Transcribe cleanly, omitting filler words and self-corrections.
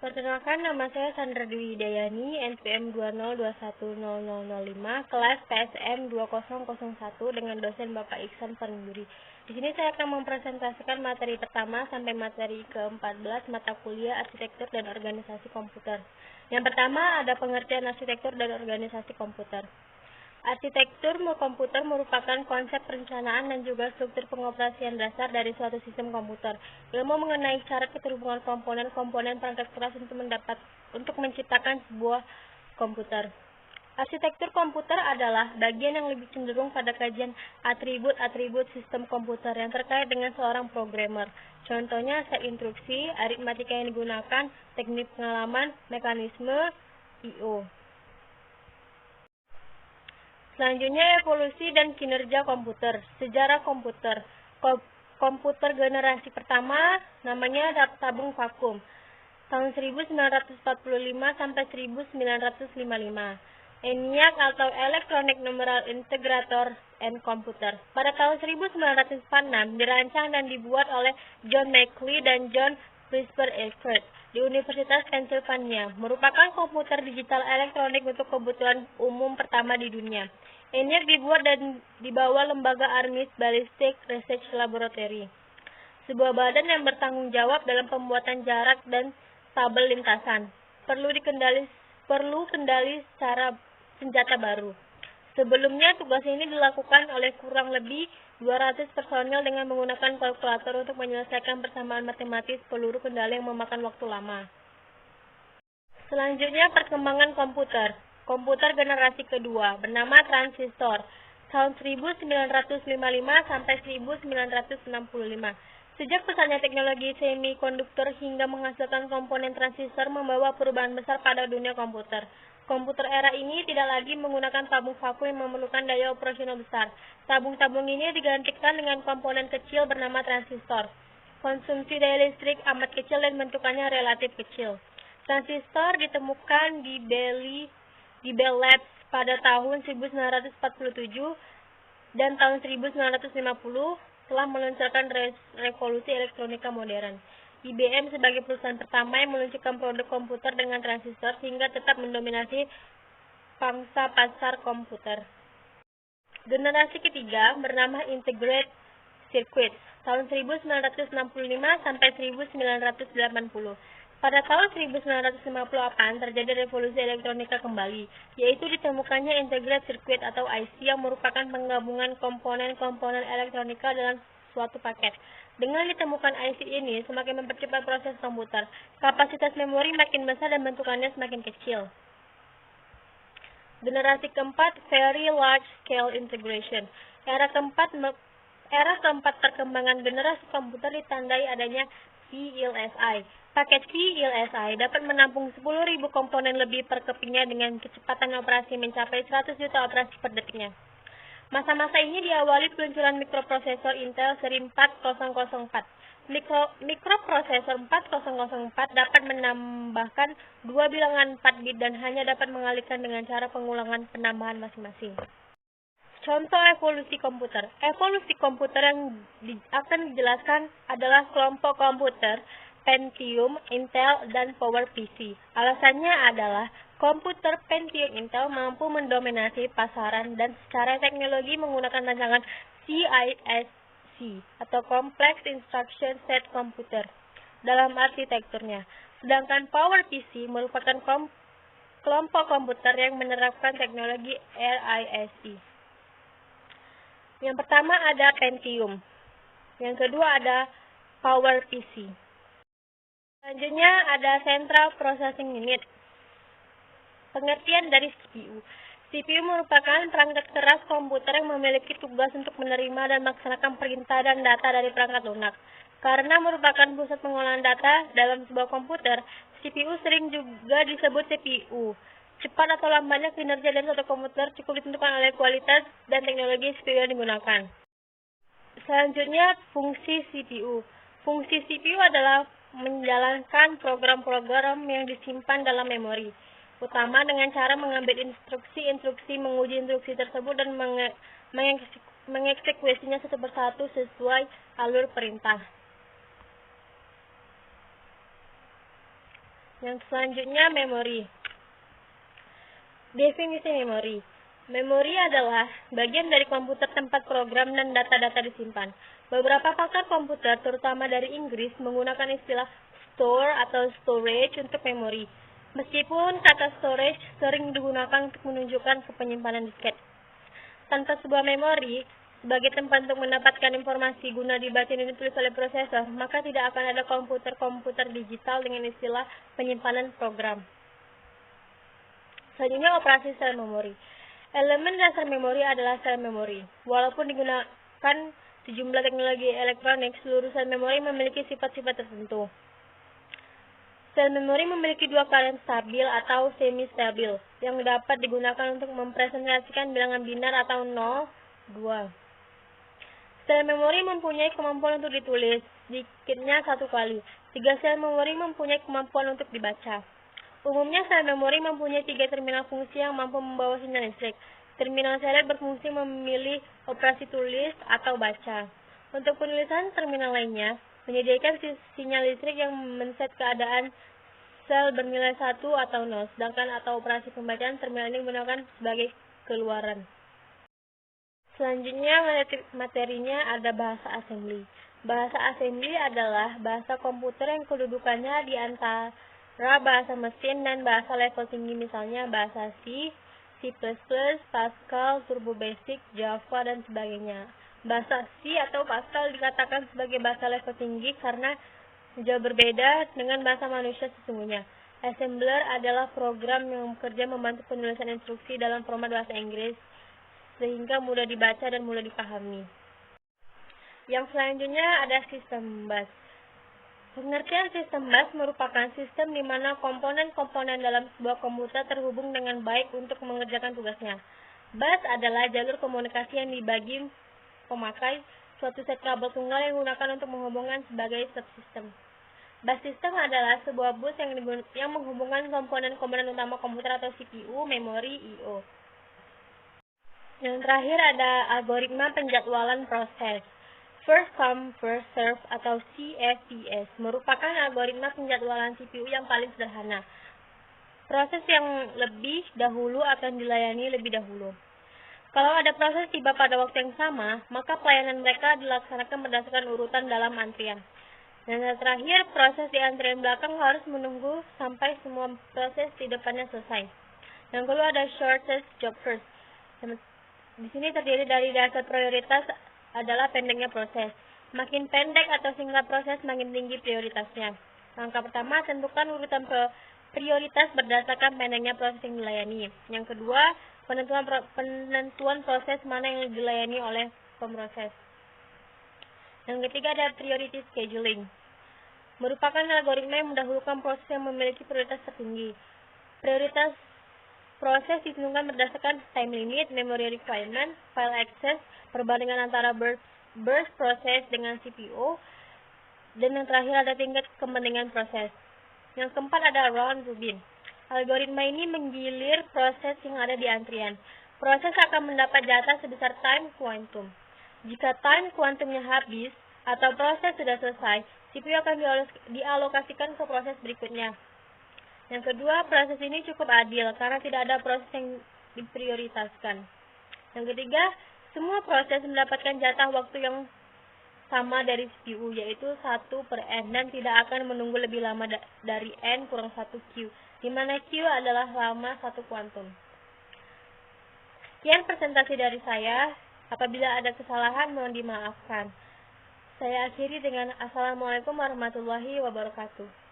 Perkenalkan, nama saya Sandra Dwi Hidayani, NPM 202100005, kelas PSM 2001 dengan dosen Bapak Iksan Perniburi. Di sini saya akan mempresentasikan materi pertama sampai materi ke-14 mata kuliah Arsitektur dan Organisasi Komputer. Yang pertama ada pengertian arsitektur dan organisasi komputer. Arsitektur komputer merupakan konsep perencanaan dan juga struktur pengoperasian dasar dari suatu sistem komputer. Ilmu mengenai cara keterhubungan komponen-komponen perangkat keras untuk menciptakan sebuah komputer. Arsitektur komputer adalah bagian yang lebih cenderung pada kajian atribut-atribut sistem komputer yang terkait dengan seorang programmer. Contohnya set instruksi, aritmatika yang digunakan, teknik pengalaman, mekanisme, I/O. Selanjutnya, evolusi dan kinerja komputer. Sejarah komputer. Komputer generasi pertama namanya tabung vakum. Tahun 1945 sampai 1955. ENIAC atau Electronic Numeral Integrator and Computer. Pada tahun 1946 dirancang dan dibuat oleh John McLeod dan John Presper Eckert di Universitas Pennsylvania, merupakan komputer digital elektronik untuk kebutuhan umum pertama di dunia. ENIAC dibuat dan dibawa lembaga Army Ballistic Research Laboratory, sebuah badan yang bertanggung jawab dalam pembuatan jarak dan tabel lintasan. Perlu kendali secara senjata baru. Sebelumnya, tugas ini dilakukan oleh kurang lebih 200 personel dengan menggunakan kalkulator untuk menyelesaikan persamaan matematis peluru kendali yang memakan waktu lama. Selanjutnya, perkembangan komputer. Komputer generasi kedua bernama transistor tahun 1955 sampai 1965. Sejak pesatnya teknologi semikonduktor hingga menghasilkan komponen transistor membawa perubahan besar pada dunia komputer. Komputer era ini tidak lagi menggunakan tabung vakum yang memerlukan daya operasional besar. Tabung-tabung ini digantikan dengan komponen kecil bernama transistor. Konsumsi daya listrik amat kecil dan bentukannya relatif kecil. Transistor ditemukan di Bell Labs pada tahun 1947 dan tahun 1950 telah meluncurkan revolusi elektronika modern. IBM sebagai perusahaan pertama yang meluncurkan produk komputer dengan transistor sehingga tetap mendominasi pangsa pasar komputer. Generasi ketiga bernama Integrated Circuits tahun 1965 sampai 1980. Pada tahun 1958 terjadi revolusi elektronika kembali, yaitu ditemukannya integrated circuit atau IC yang merupakan penggabungan komponen-komponen elektronika dalam suatu paket. Dengan ditemukan IC ini semakin mempercepat proses komputer. Kapasitas memori makin besar dan bentukannya semakin kecil. Generasi keempat, Very Large Scale Integration. Era keempat perkembangan generasi komputer ditandai adanya VLSI. Paket VLSI dapat menampung 10.000 komponen lebih per kepingnya dengan kecepatan operasi mencapai 100 juta operasi per detiknya. Masa-masa ini diawali peluncuran mikroprosesor Intel seri 4004. Mikroprosesor 4004 dapat menambahkan 2 bilangan 4 bit dan hanya dapat mengalihkan dengan cara pengulangan penambahan masing-masing. Contoh evolusi komputer. Evolusi komputer yang akan dijelaskan adalah kelompok komputer Pentium, Intel, dan PowerPC. Alasannya adalah komputer Pentium Intel mampu mendominasi pasaran dan secara teknologi menggunakan rancangan CISC atau Complex Instruction Set Computer dalam arsitekturnya. Sedangkan PowerPC merupakan kelompok komputer yang menerapkan teknologi RISC. Yang pertama ada Pentium. Yang kedua ada PowerPC. Selanjutnya ada Central Processing Unit. Pengertian dari CPU. CPU merupakan perangkat keras komputer yang memiliki tugas untuk menerima dan melaksanakan perintah dan data dari perangkat lunak. Karena merupakan pusat pengolahan data dalam sebuah komputer, CPU sering juga disebut CPU. Cepat atau lambatnya kinerja dari suatu komputer cukup ditentukan oleh kualitas dan teknologi CPU yang digunakan. Selanjutnya, fungsi CPU. Fungsi CPU adalah menjalankan program-program yang disimpan dalam memori utama dengan cara mengambil instruksi-instruksi, menguji instruksi tersebut dan mengeksekusinya satu persatu sesuai alur perintah. Yang selanjutnya, memori. Definisi memori. Memori adalah bagian dari komputer tempat program dan data-data disimpan. Beberapa pakar komputer, terutama dari Inggris, menggunakan istilah store atau storage untuk memori. Meskipun kata storage sering digunakan untuk menunjukkan penyimpanan disket. Tanpa sebuah memori sebagai tempat untuk mendapatkan informasi guna dibaca dan ditulis oleh prosesor, maka tidak akan ada komputer-komputer digital dengan istilah penyimpanan program. Selanjutnya, operasi sel memori. Elemen dasar memori adalah sel memori. Walaupun digunakan sejumlah teknologi elektronik, seluruh sel memori memiliki sifat-sifat tertentu. Sel memori memiliki dua keadaan stabil atau semi-stabil, yang dapat digunakan untuk mempresentasikan bilangan binar atau 0, 2. Sel memori mempunyai kemampuan untuk ditulis, sedikitnya 1 kali. 3 sel memori mempunyai kemampuan untuk dibaca. Umumnya sel memori mempunyai 3 terminal fungsi yang mampu membawa sinyal listrik. Terminal seret berfungsi memilih operasi tulis atau baca. Untuk penulisan, terminal lainnya menyediakan sinyal listrik yang men-set keadaan sel bernilai 1 atau 0, sedangkan atau operasi pembacaan terminal ini digunakan sebagai keluaran. Selanjutnya, materinya ada bahasa assembly. Bahasa assembly adalah bahasa komputer yang kedudukannya di antara bahasa mesin dan bahasa level tinggi, misalnya bahasa C, C++, Pascal, Turbo Basic, Java, dan sebagainya. Bahasa C atau Pascal dikatakan sebagai bahasa level tinggi karena jauh berbeda dengan bahasa manusia sesungguhnya. Assembler adalah program yang bekerja membantu penulisan instruksi dalam format bahasa Inggris sehingga mudah dibaca dan mudah dipahami. Yang selanjutnya ada sistem bus. Pengertian sistem bus merupakan sistem di mana komponen-komponen dalam sebuah komputer terhubung dengan baik untuk mengerjakan tugasnya. Bus adalah jalur komunikasi yang dibagi pemakai suatu set kabel tunggal yang digunakan untuk menghubungkan sebagai subsistem. Bus system adalah sebuah bus yang menghubungkan komponen-komponen utama komputer atau CPU, memori, I/O. Yang terakhir ada algoritma penjadwalan proses. First come, first serve atau CFPS merupakan algoritma penjadwalan CPU yang paling sederhana. Proses yang lebih dahulu akan dilayani lebih dahulu. Kalau ada proses tiba pada waktu yang sama, maka pelayanan mereka dilaksanakan berdasarkan urutan dalam antrian. Dan yang terakhir, proses di antrian belakang harus menunggu sampai semua proses di depannya selesai. Yang kedua ada shortest job first. Di sini terdiri dari dasar prioritas adalah pendeknya proses. Makin pendek atau singkat proses, makin tinggi prioritasnya. Langkah pertama, tentukan urutan prioritas berdasarkan pendeknya proses yang dilayani. Yang kedua, penentuan proses mana yang dilayani oleh pemroses. Yang ketiga ada priority scheduling. Merupakan algoritma yang mendahulukan proses yang memiliki prioritas tertinggi. Prioritas proses ditentukan berdasarkan time limit, memory requirement, file access, perbandingan antara burst proses dengan CPU, dan yang terakhir ada tingkat kepentingan proses. Yang keempat ada round robin. Algoritma ini menggilir proses yang ada di antrian. Proses akan mendapat jatah sebesar time quantum. Jika time quantumnya habis atau proses sudah selesai, CPU akan dialokasikan ke proses berikutnya. Yang kedua, proses ini cukup adil karena tidak ada proses yang diprioritaskan. Yang ketiga, semua proses mendapatkan jatah waktu yang sama dari CPU, yaitu 1/n, dan tidak akan menunggu lebih lama dari n kurang 1 Q, di mana Q adalah lama 1 kuantum. Sekian presentasi dari saya. Apabila ada kesalahan, mohon dimaafkan. Saya akhiri dengan Assalamualaikum warahmatullahi wabarakatuh.